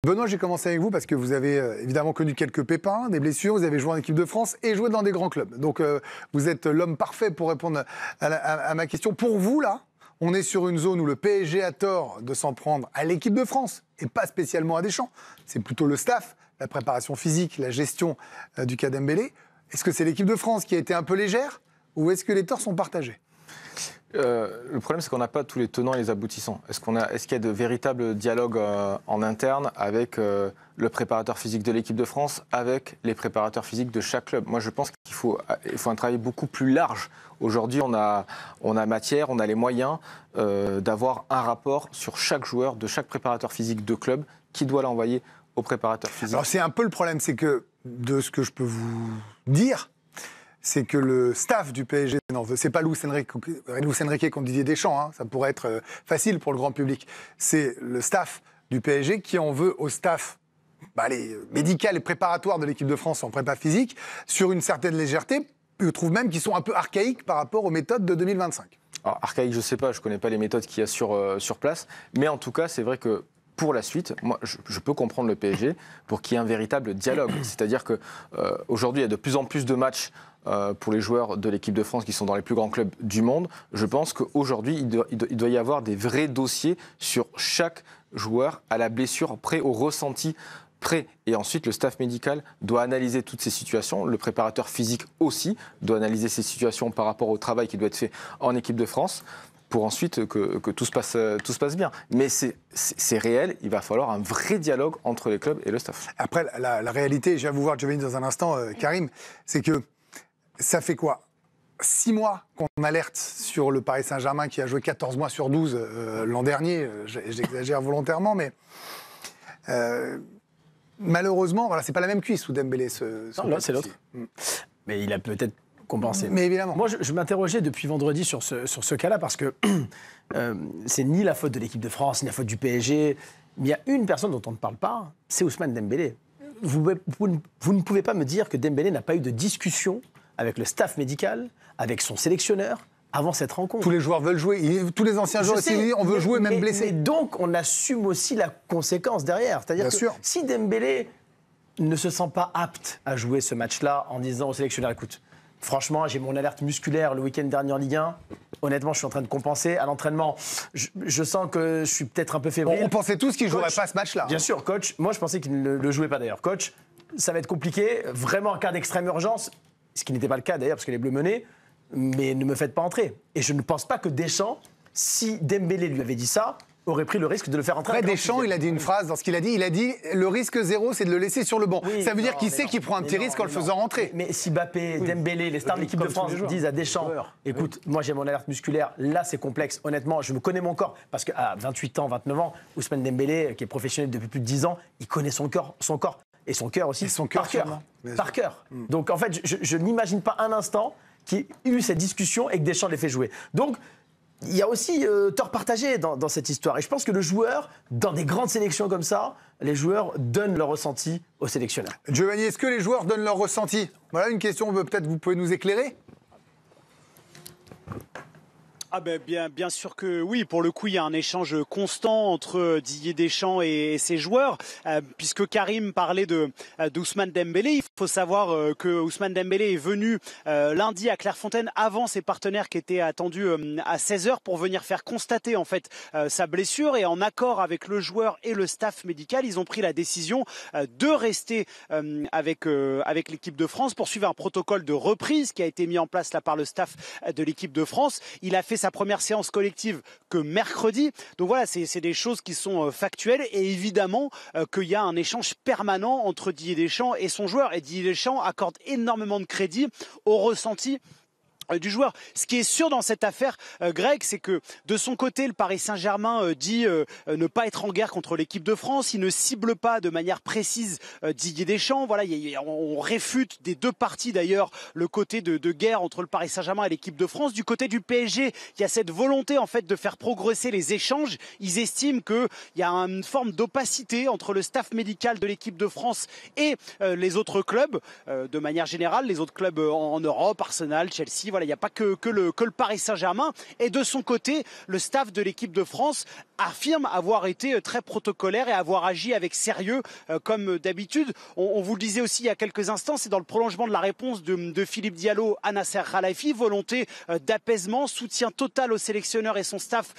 Benoît, j'ai commencé avec vous parce que vous avez évidemment connu quelques pépins, des blessures, vous avez joué en équipe de France et joué dans des grands clubs. Donc vous êtes l'homme parfait pour répondre à ma question. Pour vous, là, on est sur une zone où le PSG a tort de s'en prendre à l'équipe de France et pas spécialement à Deschamps. C'est plutôt le staff, la préparation physique, la gestion du cas Dembélé. Est-ce que c'est l'équipe de France qui a été un peu légère ou est-ce que les torts sont partagés ? Le problème, c'est qu'on n'a pas tous les tenants et les aboutissants. Est-ce qu'il y a de véritables dialogues en interne avec le préparateur physique de l'équipe de France, avec les préparateurs physiques de chaque club? Moi, je pense qu'il faut un travail beaucoup plus large. Aujourd'hui, on a matière, on a les moyens d'avoir un rapport sur chaque joueur de chaque préparateur physique de club qui doit l'envoyer au préparateur physique. Alors, c'est un peu le problème, c'est que, de ce que je peux vous dire, c'est que le staff du PSG n'en veut. C'est pas Luis Enrique contre Didier Deschamps, hein, ça pourrait être facile pour le grand public. C'est le staff du PSG qui en veut au staff médical et préparatoire de l'équipe de France en prépa physique sur une certaine légèreté. Je trouve même qu'ils sont un peu archaïques par rapport aux méthodes de 2025. Alors, archaïque, je sais pas, je connais pas les méthodes qu'il y a sur place, mais en tout cas, c'est vrai que pour la suite, moi, je peux comprendre le PSG pour qu'il y ait un véritable dialogue. C'est-à-dire qu'aujourd'hui, il y a de plus en plus de matchs pour les joueurs de l'équipe de France qui sont dans les plus grands clubs du monde. Je pense qu'aujourd'hui, il doit y avoir des vrais dossiers sur chaque joueur à la blessure, prêt au ressenti, prêt. Et ensuite, le staff médical doit analyser toutes ces situations. Le préparateur physique aussi doit analyser ces situations par rapport au travail qui doit être fait en équipe de France, pour ensuite que tout se passe bien. Mais c'est réel, il va falloir un vrai dialogue entre les clubs et le staff. Après, la réalité, je viens vous voir Giovanni dans un instant, Karim, c'est que ça fait quoi 6 mois qu'on alerte sur le Paris Saint-Germain qui a joué 14 mois sur 12 l'an dernier, j'exagère volontairement, mais malheureusement, voilà, c'est pas la même cuisse sous Dembélé. Non, là, c'est l'autre. Mais il a peut-être compensé. Mais évidemment. Moi, je m'interrogeais depuis vendredi sur ce cas-là parce que c'est ni la faute de l'équipe de France, ni la faute du PSG. Mais il y a une personne dont on ne parle pas, c'est Ousmane Dembélé. Vous ne pouvez pas me dire que Dembélé n'a pas eu de discussion avec le staff médical, avec son sélectionneur, avant cette rencontre. Tous les joueurs veulent jouer, tous les anciens joueurs aussi, on veut jouer même blessé. Mais donc, on assume aussi la conséquence derrière. C'est-à-dire que si Dembélé ne se sent pas apte à jouer ce match-là en disant au sélectionneur, écoute, franchement, j'ai mon alerte musculaire le week-end dernier en Ligue 1. Honnêtement, je suis en train de compenser. À l'entraînement, je sens que je suis peut-être un peu fébrile. On pensait tous qu'il ne jouerait pas ce match-là. Bien sûr, coach. Moi, je pensais qu'il ne le jouait pas d'ailleurs. Coach, ça va être compliqué. Vraiment, en cas d'extrême urgence, ce qui n'était pas le cas d'ailleurs, parce que les Bleus menaient, mais ne me faites pas entrer. Et je ne pense pas que Deschamps, si Dembélé lui avait dit ça, aurait pris le risque de le faire entrer. Après, Deschamps, il a dit une phrase dans ce qu'il a dit. Il a dit le risque zéro, c'est de le laisser sur le banc. Oui, ça veut dire qu'il sait qu'il prend un petit risque en le faisant rentrer. Mais si Mbappé, Dembélé, les stars de l'équipe de France disent à Deschamps, écoute, moi j'ai mon alerte musculaire, là c'est complexe. Honnêtement, je me connais mon corps. Parce qu'à 28 ans, 29 ans, Ousmane Dembélé, qui est professionnel depuis plus de 10 ans, il connaît son corps. Et son cœur aussi. Et son cœur par cœur. Donc en fait, je n'imagine pas un instant qu'il y ait eu cette discussion et que Deschamps l'ait fait jouer. Donc, il y a aussi tort partagé dans cette histoire. Et je pense que le joueur, dans des grandes sélections comme ça, les joueurs donnent leur ressenti au sélectionneur. Giovanni, est-ce que les joueurs donnent leur ressenti? Voilà une question, peut-être vous pouvez nous éclairer? Ah ben bien sûr que oui, pour le coup il y a un échange constant entre Didier Deschamps et ses joueurs, puisque Karim parlait d'Ousmane Dembélé. Il faut savoir que Ousmane Dembélé est venu lundi à Clairefontaine avant ses partenaires qui étaient attendus à 16h pour venir faire constater en fait sa blessure, et en accord avec le joueur et le staff médical, ils ont pris la décision de rester avec l'équipe de France pour suivre un protocole de reprise qui a été mis en place là par le staff de l'équipe de France. Il a fait sa première séance collective que mercredi. Donc voilà, c'est des choses qui sont factuelles, et évidemment qu'il y a un échange permanent entre Didier Deschamps et son joueur, et Didier Deschamps accorde énormément de crédit au ressenti du joueur. Ce qui est sûr dans cette affaire, Greg, c'est que de son côté, le Paris Saint-Germain dit ne pas être en guerre contre l'équipe de France. Il ne cible pas de manière précise Didier Deschamps. Voilà, on réfute des deux parties d'ailleurs le côté de guerre entre le Paris Saint-Germain et l'équipe de France. Du côté du PSG, il y a cette volonté en fait de faire progresser les échanges. Ils estiment qu'il y a une forme d'opacité entre le staff médical de l'équipe de France et les autres clubs. De manière générale, les autres clubs en Europe, Arsenal, Chelsea, voilà, voilà, il n'y a pas que le Paris Saint-Germain. Et de son côté, le staff de l'équipe de France affirme avoir été très protocolaire et avoir agi avec sérieux comme d'habitude. On vous le disait aussi il y a quelques instants, c'est dans le prolongement de la réponse de Philippe Diallo à Nasser Khelaifi, volonté d'apaisement, soutien total au sélectionneur et son staff.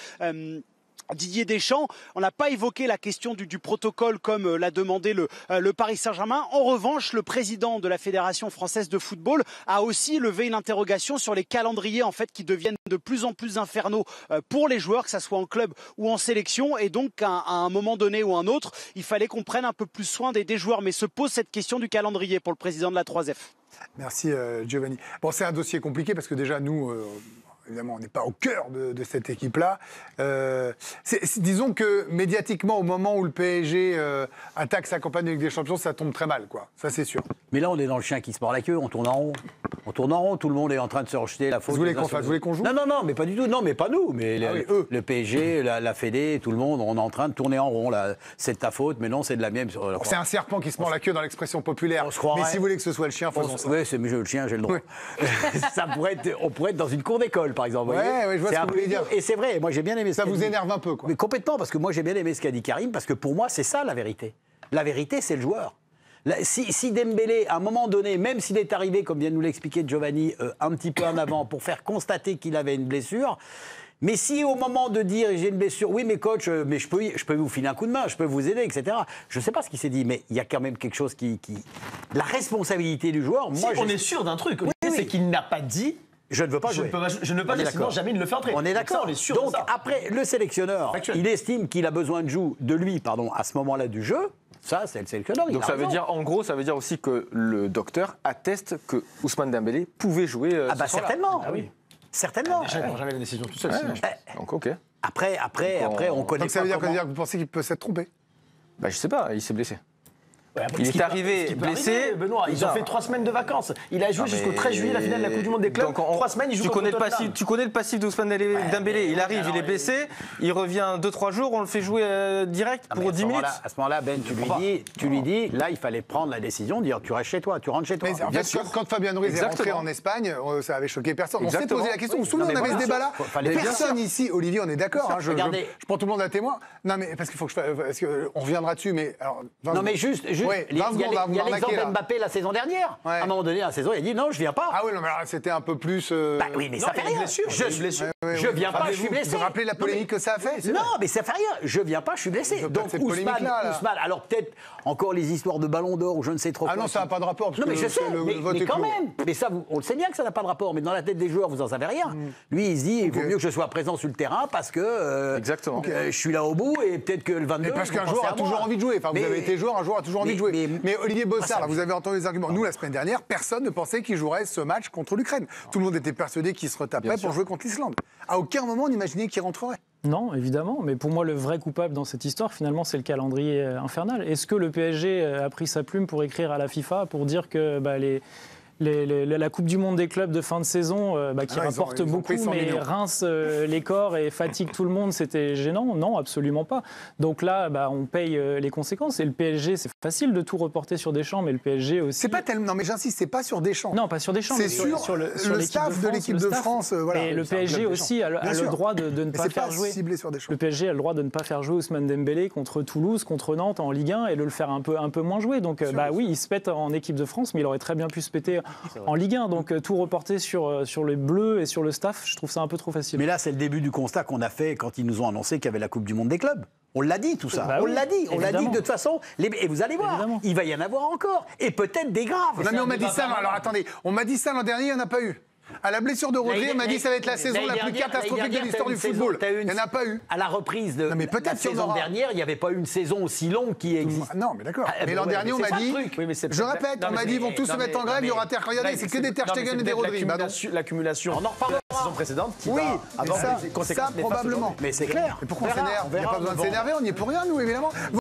Didier Deschamps, on n'a pas évoqué la question du protocole comme l'a demandé le Paris Saint-Germain. En revanche, le président de la Fédération française de football a aussi levé une interrogation sur les calendriers en fait qui deviennent de plus en plus infernaux pour les joueurs, que ça soit en club ou en sélection. Et donc, à un moment donné ou un autre, il fallait qu'on prenne un peu plus soin des joueurs. Mais se pose cette question du calendrier pour le président de la 3F. Merci Giovanni. Bon, c'est un dossier compliqué parce que déjà, nous... évidemment, on n'est pas au cœur de cette équipe-là. Disons que médiatiquement, au moment où le PSG attaque sa campagne de Ligue des Champions, ça tombe très mal, quoi. Ça, c'est sûr. Mais là, on est dans le chien qui se mord la queue, on tourne en rond. On tourne en rond, tout le monde est en train de se rejeter la faute. Vous voulez qu'on joue ? Non, mais pas du tout. Non, mais pas nous. Mais eux. Le PSG, la Fédé, tout le monde, on est en train de tourner en rond. Là. C'est de ta faute, mais non, c'est de la mienne. C'est un serpent qui se mord la queue dans l'expression populaire. On se croirait. Mais si vous voulez que ce soit le chien, faisons ça. Oui, c'est le chien, j'ai le droit. On pourrait être dans une cour d'école, par exemple. Ouais, je vois ce que vous voulez dire. Et c'est vrai, moi j'ai bien aimé ça. Ça vous énerve un peu, quoi. Mais complètement, parce que moi j'ai bien aimé ce qu'a dit Karim, parce que pour moi, c'est ça la vérité. La vérité, c'est le joueur. Si Dembélé, à un moment donné, même s'il est arrivé, comme vient de nous l'expliquer Giovanni, un petit peu en avant, pour faire constater qu'il avait une blessure, mais si au moment de dire j'ai une blessure, oui mais coach, mais je peux vous filer un coup de main, je peux vous aider, etc. Je ne sais pas ce qu'il s'est dit, mais il y a quand même quelque chose qui... La responsabilité du joueur... Moi, on est sûr d'un truc, c'est qu'il n'a pas dit... Je ne veux pas jouer. Je ne veux pas jouer, sinon jamais il ne le fait entrer. On est d'accord. Donc après, le sélectionneur, il estime qu'il a besoin de lui, à ce moment-là du jeu. Ça, c'est le sélectionneur. Donc ça veut dire, en gros, ça veut dire aussi que le docteur atteste que Ousmane Dembélé pouvait jouer. Certainement. Ah oui. Certainement. Déjà, il ne prend jamais la décision tout seul. Sinon. Donc ok. Après, on connaît. Donc ça pas veut dire comment... que vous pensez qu'il peut s'être trompé? Je sais pas, il s'est blessé. Ouais, il est arrivé blessé. Benoît, ils ont fait 3 semaines de vacances. Il a joué jusqu'au 13 juillet la finale de la Coupe du Monde des clubs. 3 semaines, il joue contre Tottenham. Tu connais le passif d'Ousmane Dembélé. Il arrive, il est blessé, il revient 2-3 jours, on le fait jouer direct pour 10 minutes. À ce moment-là, Ben, tu lui dis, là, il fallait prendre la décision de dire tu restes chez toi, tu rentres chez toi. Mais en fait, quand Fabien Ruiz est rentré en Espagne, ça avait choqué personne. On s'est posé la question. Vous vous souvenez, on avait ce débat-là. Personne ici, Olivier, on est d'accord. Je prends tout le monde à témoin. Non, mais parce qu'il faut que on reviendra dessus, mais non, mais juste. Il y a l'exemple d'Mbappé la saison dernière. Ouais. À un moment donné, la saison, il a dit non, je viens pas. Ah oui, non, mais alors, c'était un peu plus. Oui, mais ça fait rien. Je viens pas, je suis blessé. Vous vous rappelez la polémique que ça a fait? Non, mais ça fait rien. Je viens pas, je suis blessé. Donc Ousmane, alors peut-être encore les histoires de Ballon d'Or ou je ne sais trop quoi. Ah non, ça n'a pas de rapport. Non, mais je sais, mais quand même. Mais ça, on le sait bien que ça n'a pas de rapport. Mais dans la tête des joueurs, vous en savez rien. Lui, il se dit, il vaut mieux que je sois présent sur le terrain parce que je suis là au bout et peut-être que le 22. Mais parce qu'un joueur a toujours envie de jouer. Enfin, vous avez été joueur, un joueur a toujours envie de jouer. Mais Olivier Bossard, vous avez entendu les arguments. Nous, la semaine dernière, personne ne pensait qu'il jouerait ce match contre l'Ukraine. Tout le monde était persuadé qu'il se retaperait pour jouer contre l'Islande. À aucun moment, on imaginait qu'il rentrerait. Non, évidemment, mais pour moi, le vrai coupable dans cette histoire, finalement, c'est le calendrier infernal. Est-ce que le PSG a pris sa plume pour écrire à la FIFA pour dire que la Coupe du Monde des clubs de fin de saison, qui rapporte beaucoup, mais rince les corps et fatigue tout le monde, c'était gênant? Non, absolument pas. Donc là, on paye les conséquences. Et le PSG, c'est facile de tout reporter sur Deschamps, mais le PSG aussi... C'est pas tellement... Non, mais j'insiste, c'est pas sur Deschamps. Non, pas sur Deschamps, c'est sur le staff de l'équipe de France. Et le PSG aussi a le droit de ne pas faire jouer... Le PSG a le droit de ne pas faire jouer Ousmane Dembélé contre Toulouse, contre Nantes en Ligue 1 et de le faire un peu moins jouer. Donc oui, il se pète en équipe de France, mais il aurait très bien pu se péter en Ligue 1, donc tout reporter sur les Bleus et sur le staff, je trouve ça un peu trop facile. Mais là, c'est le début du constat qu'on a fait quand ils nous ont annoncé qu'il y avait la Coupe du Monde des clubs. On l'a dit, tout ça. On l'a dit de toute façon. Et vous allez voir, il va y en avoir encore. Et peut-être des graves. Non, mais on m'a dit ça, alors attendez, on m'a dit ça l'an dernier, il n'y en a pas eu. À la blessure de Rodri, on m'a dit que ça va être la saison la plus catastrophique de l'histoire du football. Il n'y en a pas eu. À la reprise de la saison dernière, il n'y avait pas eu une saison aussi longue qui existe. Non, mais d'accord. Mais l'an dernier, on m'a dit, je répète, on m'a dit, ils vont tous se mettre en grève, il y aura Ter. Regardez, c'est que des Ter Stegen et des Rodri. L'accumulation de la saison précédente qui oui, va avoir des conséquences probablement. Mais c'est clair. Mais pourquoi on s'énerve? Il n'y a pas besoin de s'énerver, on n'y est pour rien, nous, évidemment.